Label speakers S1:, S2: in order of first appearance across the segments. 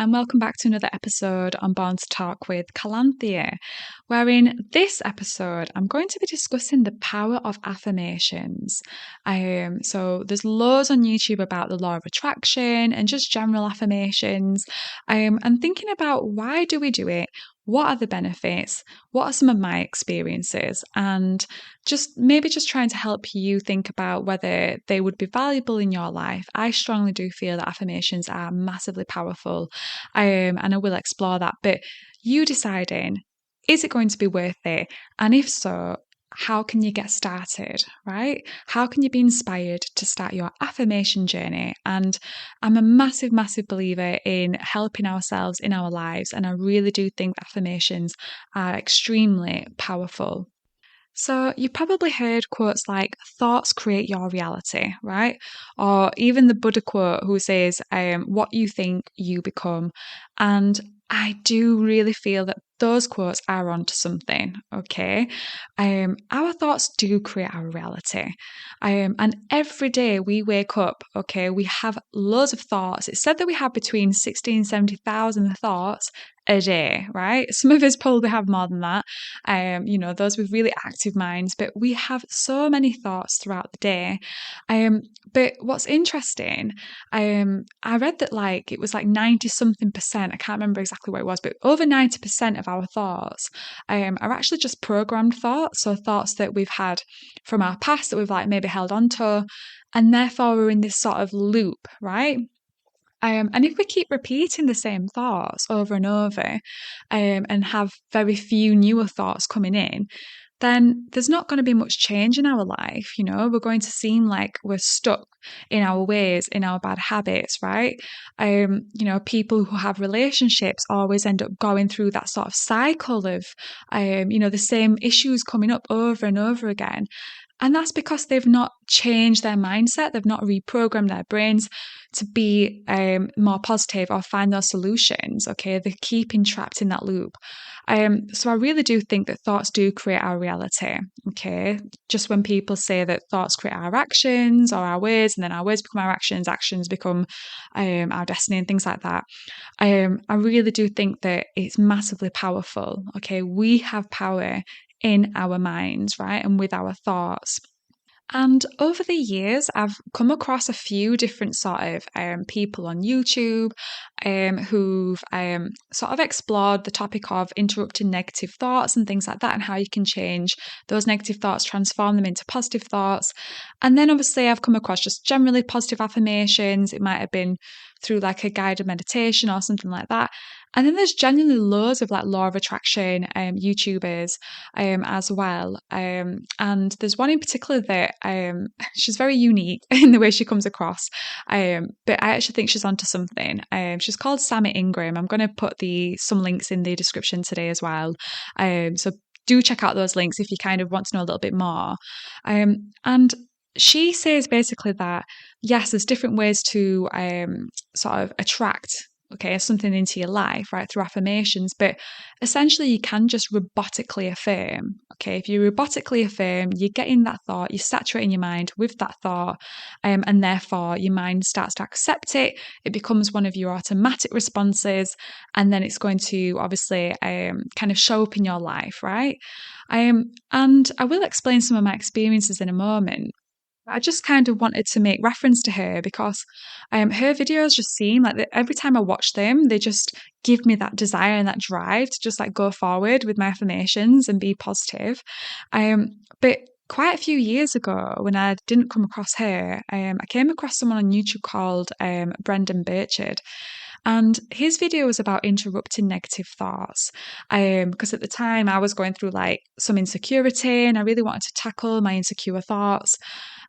S1: and welcome back to another episode on Born to Talk with Callanthea, where in this episode I'm going to be discussing the power of affirmations. So there's loads on YouTube about the law of attraction and just general affirmations, and thinking about why do we do it? What are the benefits? What are some of my experiences? And just trying to help you think about whether they would be valuable in your life. I strongly do feel that affirmations are massively powerful, and I will explore that. But you deciding, is it going to be worth it? And if so, how can you get started, right? How can you be inspired to start your affirmation journey? And I'm a massive, massive believer in helping ourselves in our lives. And I really do think affirmations are extremely powerful. So, you've probably heard quotes like, thoughts create your reality, right? Or even the Buddha quote who says, what you think, you become. And I do really feel that those quotes are onto something, okay? Our thoughts do create our reality. And every day we wake up, okay, we have loads of thoughts. It's said that we have between 60 and 70,000 thoughts a day, right? Some of us probably have more than that, those with really active minds, but we have so many thoughts throughout the day. But what's interesting, I read that it was like 90 something percent, I can't remember exactly what it was, but over 90% of our thoughts are actually just programmed thoughts. So thoughts that we've had from our past that we've maybe held on to, and therefore we're in this sort of loop, right? And if we keep repeating the same thoughts over and over, and have very few newer thoughts coming in, then there's not going to be much change in our life. We're going to seem like we're stuck in our ways, in our bad habits, right? People who have relationships always end up going through that sort of cycle of, the same issues coming up over and over again. And that's because they've not changed their mindset. They've not reprogrammed their brains to be more positive or find those solutions. Okay, they're keeping trapped in that loop. So I really do think that thoughts do create our reality. Okay, just when people say that thoughts create our actions or our ways, and then our ways become our actions, actions become our destiny, and things like that. I really do think that it's massively powerful. Okay, we have power in our minds, right? And with our thoughts. And over the years, I've come across a few different sort of people on YouTube who've sort of explored the topic of interrupting negative thoughts and things like that, and how you can change those negative thoughts, transform them into positive thoughts. And then obviously I've come across just generally positive affirmations. It might have been through a guided meditation or something like that. And then there's genuinely loads of law of attraction YouTubers as well. And there's one in particular that she's very unique in the way she comes across. But I actually think she's onto something. She's called Sammy Ingram. I'm going to put some links in the description today as well. So do check out those links if you kind of want to know a little bit more. And she says basically that, yes, there's different ways to sort of attract something into your life, right, through affirmations, but essentially you can just robotically affirm. Okay, if you robotically affirm, you're getting that thought, you're saturating your mind with that thought, and therefore your mind starts to accept it. It becomes one of your automatic responses, and then it's going to obviously kind of show up in your life, right? And I will explain some of my experiences in a moment. I just kind of wanted to make reference to her because her videos just seem every time I watch them, they just give me that desire and that drive to just go forward with my affirmations and be positive. But quite a few years ago, when I didn't come across her, I came across someone on YouTube called Brendan Burchard. And his video was about interrupting negative thoughts. Because at the time I was going through some insecurity and I really wanted to tackle my insecure thoughts.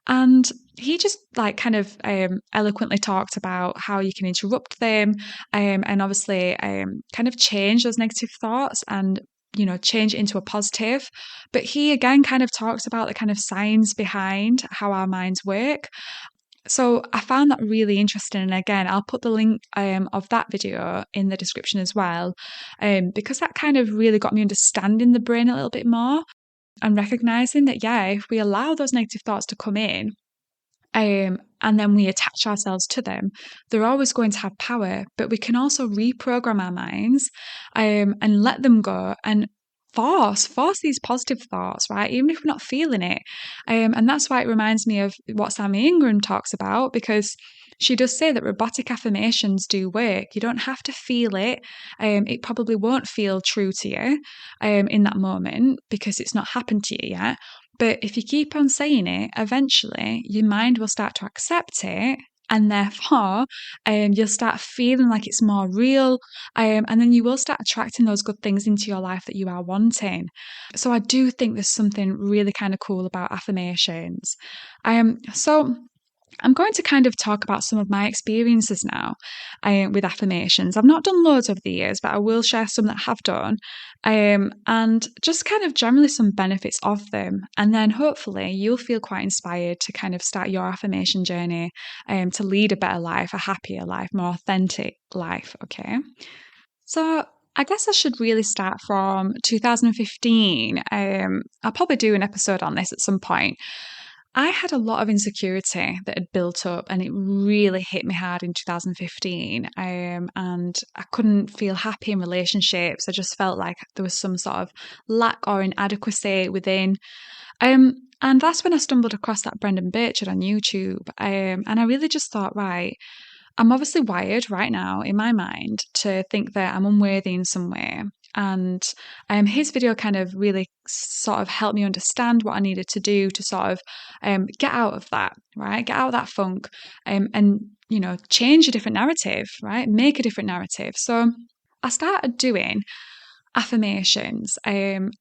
S1: And he just kind of eloquently talked about how you can interrupt them, and obviously kind of change those negative thoughts and change it into a positive. But he again kind of talks about the kind of science behind how our minds work. So I found that really interesting. And again, I'll put the link of that video in the description as well, because that kind of really got me understanding the brain a little bit more and recognizing that, yeah, if we allow those negative thoughts to come in, and then we attach ourselves to them, they're always going to have power. But we can also reprogram our minds and let them go and force these positive thoughts, right? Even if we're not feeling it. And that's why it reminds me of what Sammy Ingram talks about, because she does say that robotic affirmations do work. You don't have to feel it. It probably won't feel true to you in that moment because it's not happened to you yet. But if you keep on saying it, eventually your mind will start to accept it. And therefore, you'll start feeling like it's more real. And then you will start attracting those good things into your life that you are wanting. So I do think there's something really kind of cool about affirmations. So I'm going to kind of talk about some of my experiences now with affirmations. I've not done loads over the years, but I will share some that I have done and just kind of generally some benefits of them. And then hopefully you'll feel quite inspired to kind of start your affirmation journey to lead a better life, a happier life, more authentic life. Okay. So I guess I should really start from 2015. I'll probably do an episode on this at some point. I had a lot of insecurity that had built up, and it really hit me hard in 2015. And I couldn't feel happy in relationships. I just felt like there was some sort of lack or inadequacy within. And that's when I stumbled across that Brendan Burchard on YouTube. And I really just thought, right, I'm obviously wired right now in my mind to think that I'm unworthy in some way. And his video kind of really sort of helped me understand what I needed to do to sort of get out of that, right? Get out of that funk and, you know, change a different narrative, right? Make a different narrative. So I started doing affirmations and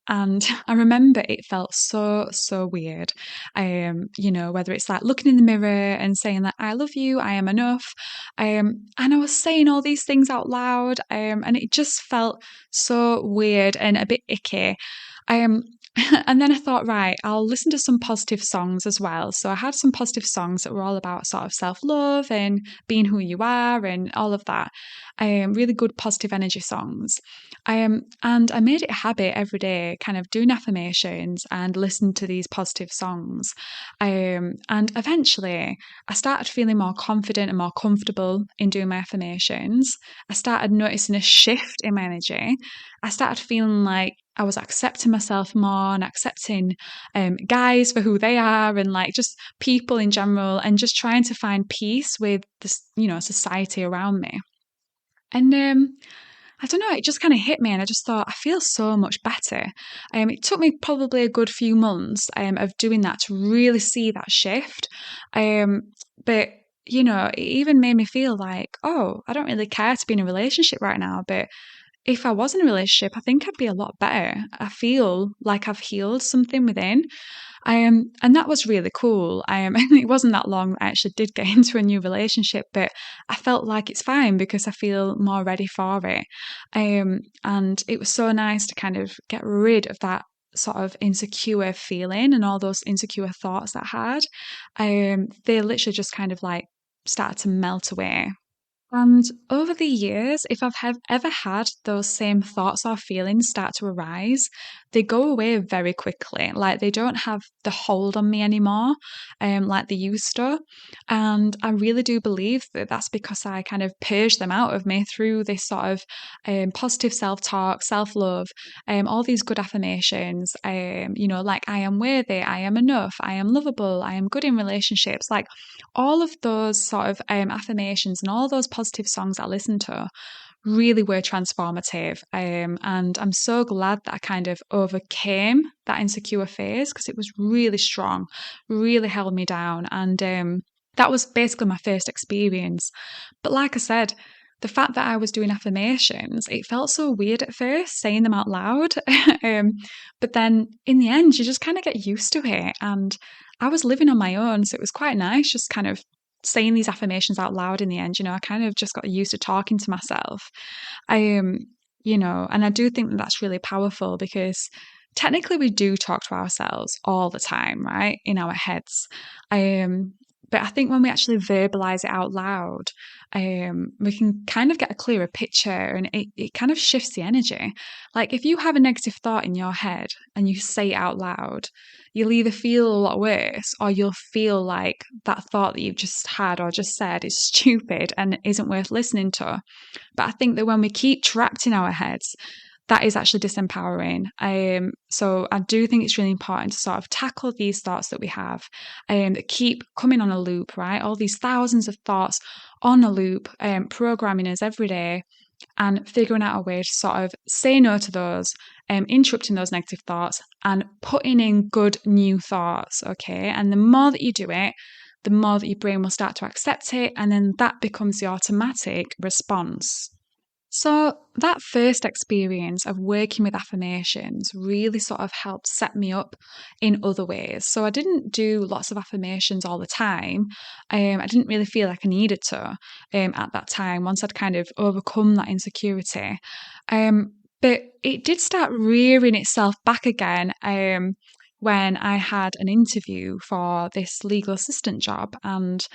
S1: I remember it felt so weird, you know, whether it's like looking in the mirror and saying that I love you, I am enough, and I was saying all these things out loud, and it just felt so weird and a bit icky. um and then I thought, right, I'll listen to some positive songs as well. So I had some positive songs that were all about sort of self-love and being who you are and all of that. Really good positive energy songs. And I made it a habit every day, kind of doing affirmations and listen to these positive songs. And eventually, I started feeling more confident and more comfortable in doing my affirmations. I started noticing a shift in my energy. I started feeling like I was accepting myself more and accepting guys for who they are and like just people in general and just trying to find peace with this, you know, society around me. And I don't know, it just kind of hit me and I just thought, I feel so much better. It took me probably a good few months of doing that to really see that shift. But, you know, it even made me feel like, oh, I don't really care to be in a relationship right now. But if I was in a relationship, I think I'd be a lot better. I feel like I've healed something within. And that was really cool. And it wasn't that long that I actually did get into a new relationship, but I felt like it's fine because I feel more ready for it. And it was so nice to kind of get rid of that sort of insecure feeling and all those insecure thoughts that I had. They literally just kind of like started to melt away. And over the years, if I've ever had those same thoughts or feelings start to arise, they go away very quickly. Like they don't have the hold on me anymore, like they used to. And I really do believe that that's because I kind of purged them out of me through this sort of positive self-talk, self-love, all these good affirmations. You know, like I am worthy, I am enough, I am lovable, I am good in relationships. Like all of those sort of affirmations and all those positive songs I listened to really were transformative. And I'm so glad that I kind of overcame that insecure phase because it was really strong, really held me down. And that was basically my first experience. But like I said, the fact that I was doing affirmations, it felt so weird at first saying them out loud. But then in the end, you just kind of get used to it. And I was living on my own, so it was quite nice just kind of saying these affirmations out loud in the end. You know, I kind of just got used to talking to myself. Um, you know, and I do think that that's really powerful because technically we do talk to ourselves all the time, right? In our heads. But I think when we actually verbalize it out loud, we can kind of get a clearer picture, and it kind of shifts the energy. Like if you have a negative thought in your head and you say it out loud, you'll either feel a lot worse or you'll feel like that thought that you've just had or just said is stupid and isn't worth listening to. But I think that when we keep trapped in our heads, that is actually disempowering. So I do think it's really important to sort of tackle these thoughts that we have, that keep coming on a loop, right? All these thousands of thoughts on a loop, programming us every day, and figuring out a way to sort of say no to those, interrupting those negative thoughts and putting in good new thoughts, okay? And the more that you do it, the more that your brain will start to accept it, and then that becomes the automatic response. So, that first experience of working with affirmations really sort of helped set me up in other ways. So, I didn't do lots of affirmations all the time. I didn't really feel like I needed to at that time once I'd kind of overcome that insecurity. But it did start rearing itself back again when I had an interview for this legal assistant job, and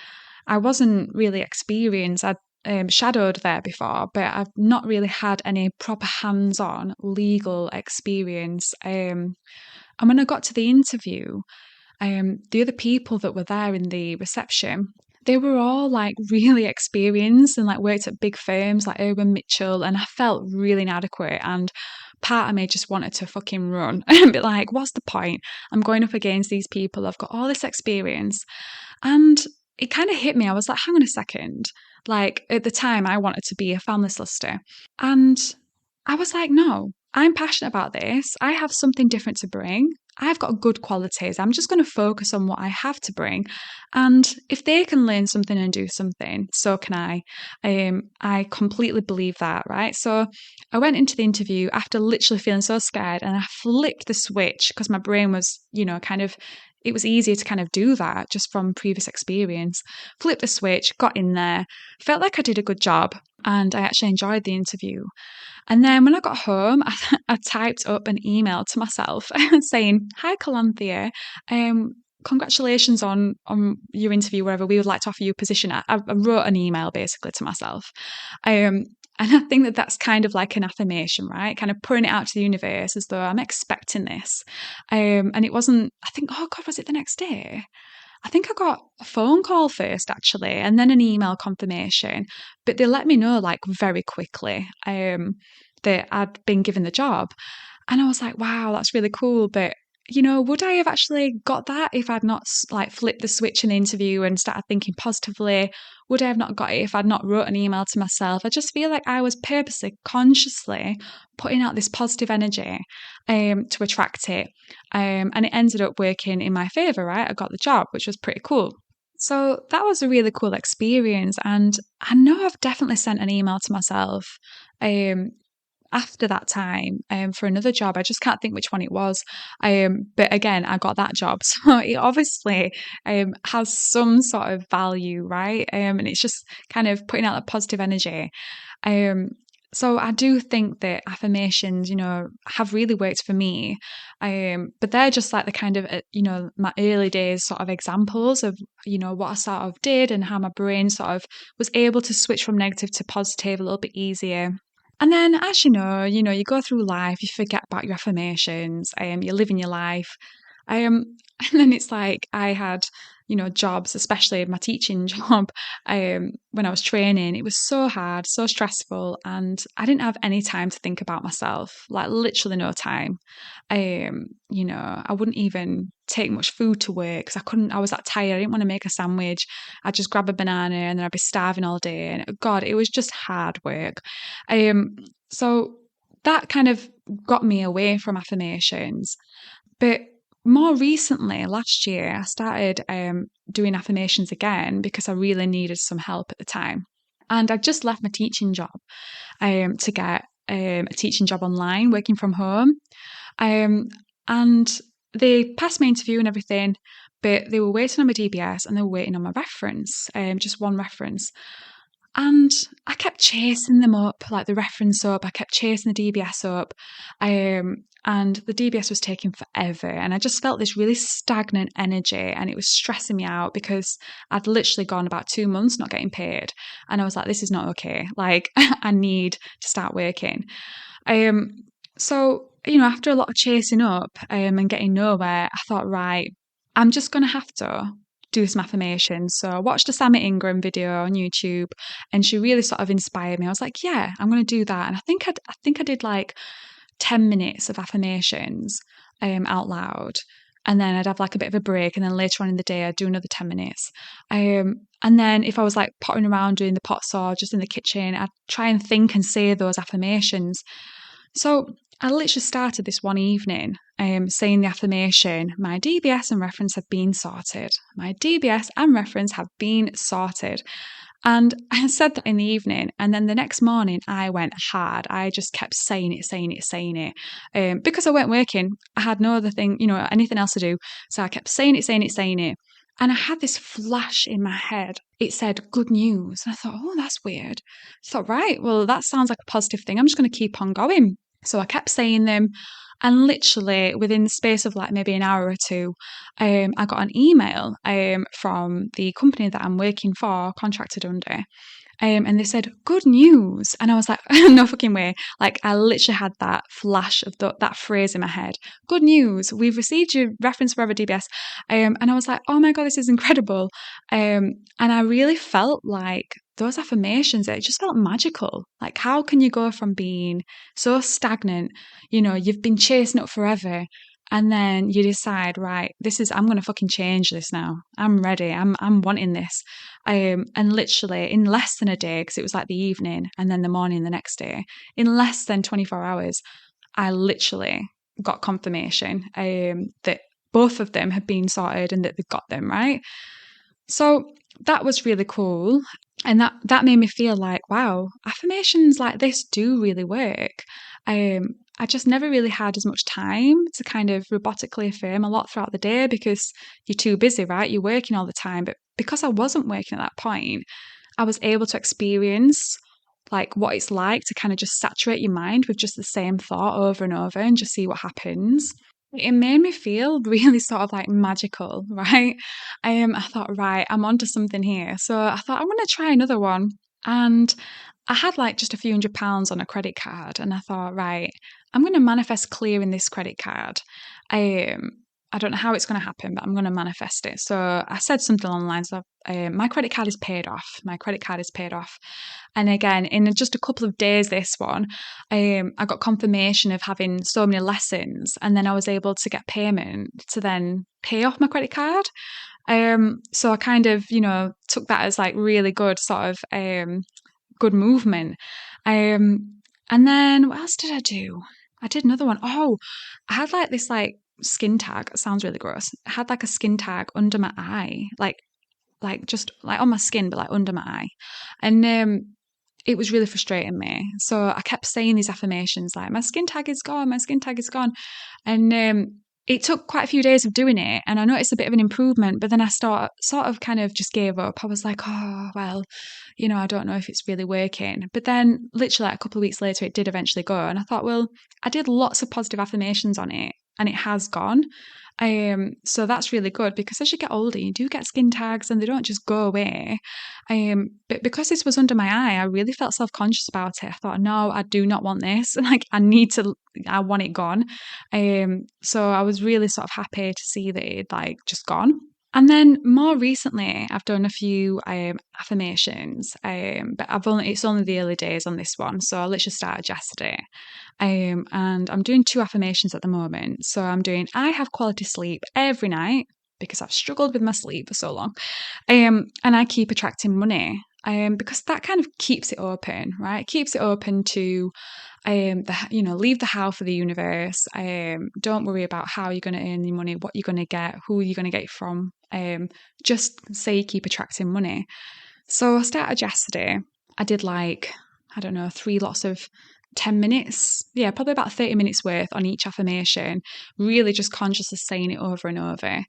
S1: I wasn't really experienced. I'd shadowed there before, but I've not really had any proper hands on legal experience. And when I got to the interview, the other people that were there in the reception, they were all like really experienced and like worked at big firms like Urban Mitchell, and I felt really inadequate. And part of me just wanted to fucking run and be like, what's the point? I'm going up against these people. I've got all this experience. And it kind of hit me. I was like, hang on a second. Like at the time, I wanted to be a family solicitor. And I was like, no, I'm passionate about this. I have something different to bring. I've got good qualities. I'm just going to focus on what I have to bring. And if they can learn something and do something, so can I. I completely believe that, right? So I went into the interview after literally feeling so scared, and I flipped the switch because my brain was, kind of, it was easier to kind of do that just from previous experience. Flipped the switch, got in there, felt like I did a good job, and I actually enjoyed the interview. And then when I got home, I typed up an email to myself saying, "Hi, Callanthea. Congratulations on your interview, wherever we would like to offer you a position." I wrote an email basically to myself. And I think that that's kind of like an affirmation, right? Kind of putting it out to the universe as though I'm expecting this. And it wasn't, I think, oh God, was it the next day? I think I got a phone call first, actually, and then an email confirmation. But they let me know like very quickly that I'd been given the job. And I was like, wow, that's really cool. But, would I have actually got that if I'd not like flipped the switch in the interview and started thinking positively? Would I have not got it if I'd not wrote an email to myself? I just feel like I was purposely, consciously putting out this positive energy to attract it. And it ended up working in my favour, right? I got the job, which was pretty cool. So that was a really cool experience. And I know I've definitely sent an email to myself um, after that time for another job. I just can't think which one it was. But again, I got that job. So it obviously has some sort of value, right? And it's just kind of putting out that positive energy. Um, so I do think that affirmations, have really worked for me. But they're just like the kind of, my early days sort of examples of, what I sort of did and how my brain sort of was able to switch from negative to positive a little bit easier. And then, as you go through life, you forget about your affirmations, you're living your life. And then it's like I had, jobs, especially my teaching job, when I was training. It was so hard, so stressful, and I didn't have any time to think about myself, like literally no time. I wouldn't even take much food to work because I was that tired. I didn't want to make a sandwich. I'd just grab a banana and then I'd be starving all day. And God, it was just hard work. So that kind of got me away from affirmations. But more recently, last year, I started doing affirmations again because I really needed some help at the time. And I just left my teaching job to get a teaching job online, working from home. And they passed my interview and everything, but they were waiting on my DBS and they were waiting on my reference, just one reference. And I kept chasing them up, like the reference up. I kept chasing the DBS up. And the DBS was taking forever. And I just felt this really stagnant energy, and it was stressing me out because I'd literally gone about 2 months not getting paid. And I was like, this is not okay. Like, I need to start working. Um, so, after a lot of chasing up and getting nowhere, I thought, right, I'm just going to have to do some affirmations. So I watched a Sammy Ingram video on YouTube, and she really sort of inspired me. I was like, yeah, I'm going to do that. And I think I did like 10 minutes of affirmations out loud. And then I'd have like a bit of a break. And then later on in the day, I'd do another 10 minutes. And then if I was like potting around doing the pots or just in the kitchen, I'd try and think and say those affirmations. So I literally started this one evening saying the affirmation, my DBS and reference have been sorted. My DBS and reference have been sorted. And I said that in the evening. And then the next morning, I went hard. I just kept saying it, saying it, saying it. Because I weren't working, I had no other thing, anything else to do. So I kept saying it, saying it, saying it. And I had this flash in my head. It said good news. And I thought, oh, that's weird. I thought, right, well, that sounds like a positive thing. I'm just going to keep on going. So I kept saying them. And literally within the space of like maybe an hour or two, I got an email from the company that I'm working for, contracted under. And they said, good news. And I was like, no fucking way. Like, I literally had that flash of that phrase in my head. Good news. We've received your reference forever DBS. And I was like, oh my God, this is incredible. And I really felt like those affirmations, it just felt magical. Like, how can you go from being so stagnant? You've been chasing it forever. And then you decide, right, I'm going to fucking change this now. I'm ready. I'm wanting this. And literally in less than a day, because it was like the evening and then the morning the next day, in less than 24 hours, I literally got confirmation that both of them had been sorted and that they'd got them, right? So that was really cool. And that made me feel like, wow, affirmations like this do really work. I just never really had as much time to kind of robotically affirm a lot throughout the day because you're too busy, right? You're working all the time. But because I wasn't working at that point, I was able to experience like what it's like to kind of just saturate your mind with just the same thought over and over and just see what happens. It made me feel really sort of like magical, right? I thought, right, I'm onto something here. So I thought, I'm going to try another one. And I had like just a few £100s on a credit card. And I thought, right, I'm going to manifest clearing this credit card. I don't know how it's going to happen, but I'm going to manifest it. So I said something online. So my credit card is paid off. My credit card is paid off. And again, in just a couple of days, this one, I got confirmation of having so many lessons. And then I was able to get payment to then pay off my credit card. So I kind of, took that as like really good sort of good movement. And then what else did I do? I did another one. Oh, I had like this like skin tag. It sounds really gross. I had like a skin tag under my eye, like just like on my skin, but like under my eye. And it was really frustrating me. So I kept saying these affirmations like, my skin tag is gone, my skin tag is gone. And it took quite a few days of doing it, and I noticed a bit of an improvement, but then I sort of kind of just gave up. I was like, oh, well, I don't know if it's really working. But then literally like a couple of weeks later, it did eventually go. And I thought, well, I did lots of positive affirmations on it and it has gone. So that's really good because as you get older, you do get skin tags and they don't just go away. But because this was under my eye, I really felt self-conscious about it. I thought, no, I do not want this. Like, I want it gone. So I was really sort of happy to see that it like just gone. And then more recently, I've done a few affirmations, but it's only the early days on this one. So I literally started yesterday. And I'm doing 2 affirmations at the moment. So I'm doing, I have quality sleep every night because I've struggled with my sleep for so long. And I keep attracting money. Because that kind of keeps it open, right? It keeps it open to, leave the how for the universe. Don't worry about how you're going to earn your money, what you're going to get, who you're going to get it from. Just say you keep attracting money. So I started yesterday. I did 3 lots of 10 minutes, probably about 30 minutes worth on each affirmation, really just consciously saying it over and over.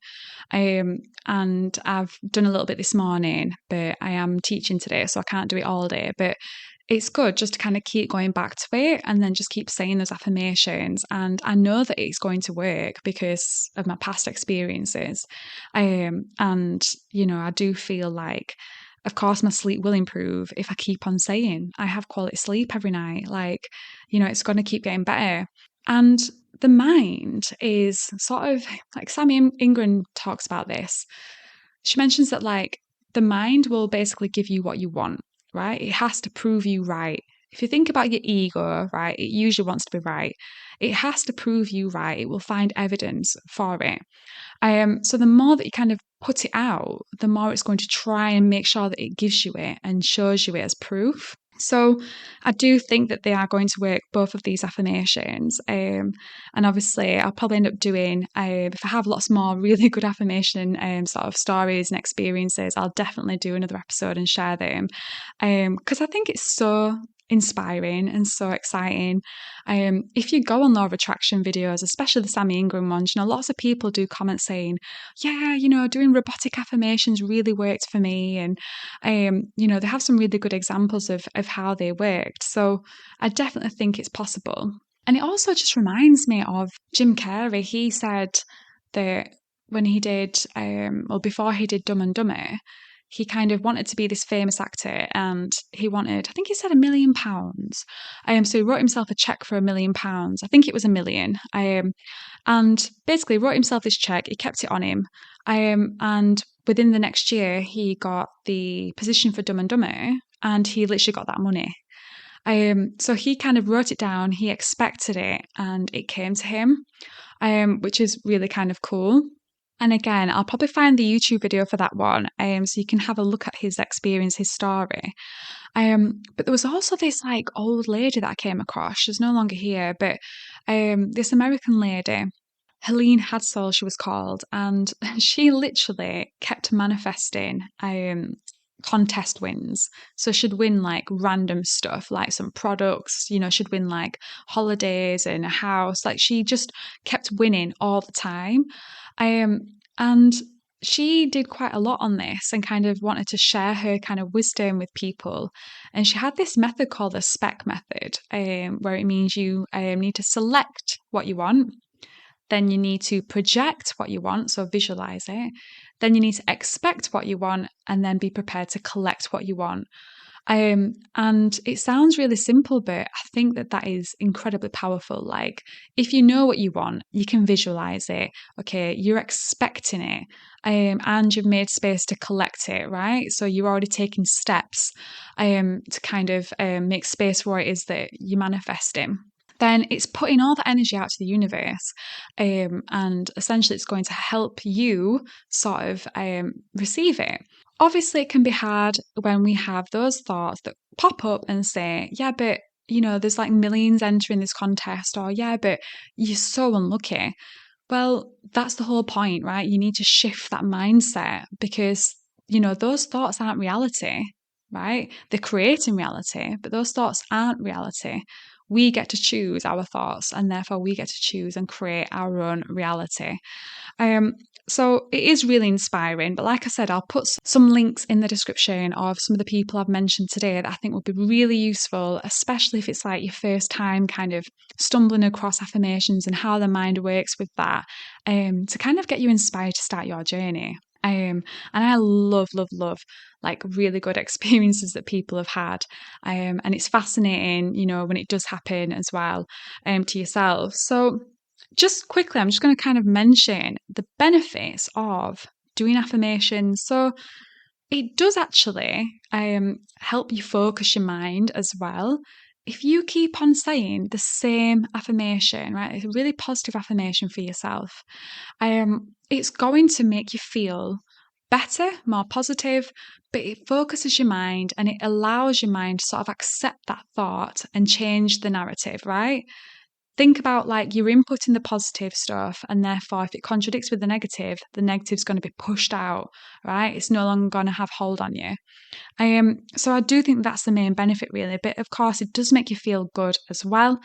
S1: And I've done a little bit this morning, but I am teaching today, so I can't do it all day. But it's good just to kind of keep going back to it and then just keep saying those affirmations. And I know that it's going to work because of my past experiences. And, I do feel like, of course, my sleep will improve if I keep on saying I have quality sleep every night. Like, it's going to keep getting better. And the mind is sort of like Sammy Ingram talks about this. She mentions that, like, the mind will basically give you what you want, right? It has to prove you right. If you think about your ego, right, it usually wants to be right. It has to prove you right. It will find evidence for it. So the more that you kind of put it out, the more it's going to try and make sure that it gives you it and shows you it as proof. So I do think that they are going to work, both of these affirmations. And obviously, I'll probably end up doing, if I have lots more really good affirmation sort of stories and experiences, I'll definitely do another episode and share them. Because I think it's so inspiring and so exciting. If you go on law of attraction videos, especially the Sammy Ingram ones, lots of people do comments saying, yeah, doing robotic affirmations really worked for me. And, they have some really good examples of how they worked. So I definitely think it's possible. And it also just reminds me of Jim Carrey. He said that when he did, before he did Dumb and Dumber, he kind of wanted to be this famous actor, and he wanted, I think he said £1 million. So he wrote himself a check for £1 million. I think it was 1 million. And basically wrote himself this check. He kept it on him. And within the next year, he got the position for Dumb and Dumber, and he literally got that money. So he kind of wrote it down. He expected it, and it came to him, which is really kind of cool. And again, I'll probably find the YouTube video for that one, so you can have a look at his experience, his story. But there was also this like old lady that I came across. She's no longer here, but this American lady, Helene Hadsall, she was called, and she literally kept manifesting contest wins. So she'd win like random stuff, like some products, she'd win like holidays and a house. Like she just kept winning all the time. And she did quite a lot on this and kind of wanted to share her kind of wisdom with people. And she had this method called the SPEC method, where it means you need to select what you want. Then you need to project what you want, so visualize it. Then you need to expect what you want, and then be prepared to collect what you want. And it sounds really simple, but I think that is incredibly powerful. Like, if you know what you want, you can visualize it. Okay, you're expecting it, and you've made space to collect it, right? So you're already taking steps to kind of make space for what it is that you're manifesting. Then it's putting all that energy out to the universe, and essentially it's going to help you sort of receive it. Obviously, it can be hard when we have those thoughts that pop up and say, yeah, but there's like millions entering this contest, or yeah, but you're so unlucky. Well, that's the whole point, right? You need to shift that mindset because, those thoughts aren't reality, right? They're creating reality, but those thoughts aren't reality. We get to choose our thoughts, and therefore we get to choose and create our own reality. So it is really inspiring. But like I said, I'll put some links in the description of some of the people I've mentioned today that I think would be really useful, especially if it's like your first time kind of stumbling across affirmations and how the mind works with that, to kind of get you inspired to start your journey. And I love like really good experiences that people have had. And it's fascinating, when it does happen as well, to yourself. So just quickly, I'm just going to kind of mention the benefits of doing affirmations. So it does actually help you focus your mind as well. If you keep on saying the same affirmation, right, it's a really positive affirmation for yourself, it's going to make you feel better, more positive, but it focuses your mind and it allows your mind to sort of accept that thought and change the narrative, right? think about like you're inputting the positive stuff, and therefore if it contradicts with the negative's going to be pushed out, right? It's no longer going to have hold on you. So I do think that's the main benefit, really. But of course, it does make you feel good as well.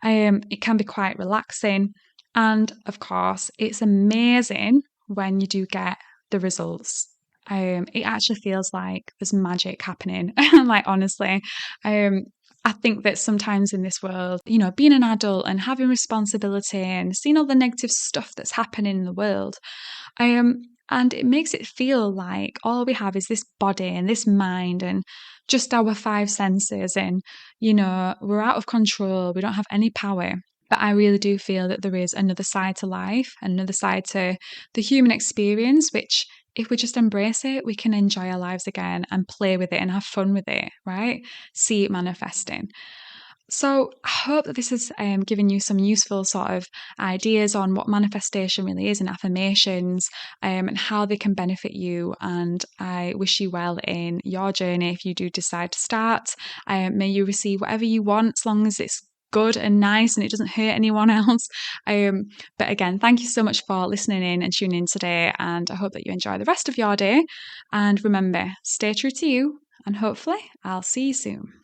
S1: It can be quite relaxing, and of course, it's amazing when you do get the results. It actually feels like there's magic happening. Like honestly, um, I think that sometimes in this world, being an adult and having responsibility and seeing all the negative stuff that's happening in the world, and it makes it feel like all we have is this body and this mind and just our five senses, and we're out of control. We don't have any power. But I really do feel that there is another side to life, another side to the human experience, which if we just embrace it, we can enjoy our lives again and play with it and have fun with it, right? See it manifesting. So I hope that this has given you some useful sort of ideas on what manifestation really is and affirmations, and how they can benefit you. And I wish you well in your journey if you do decide to start. May you receive whatever you want as long as it's good and nice and it doesn't hurt anyone else. But again, thank you so much for listening in and tuning in today. And I hope that you enjoy the rest of your day. And remember, stay true to you. And hopefully, I'll see you soon.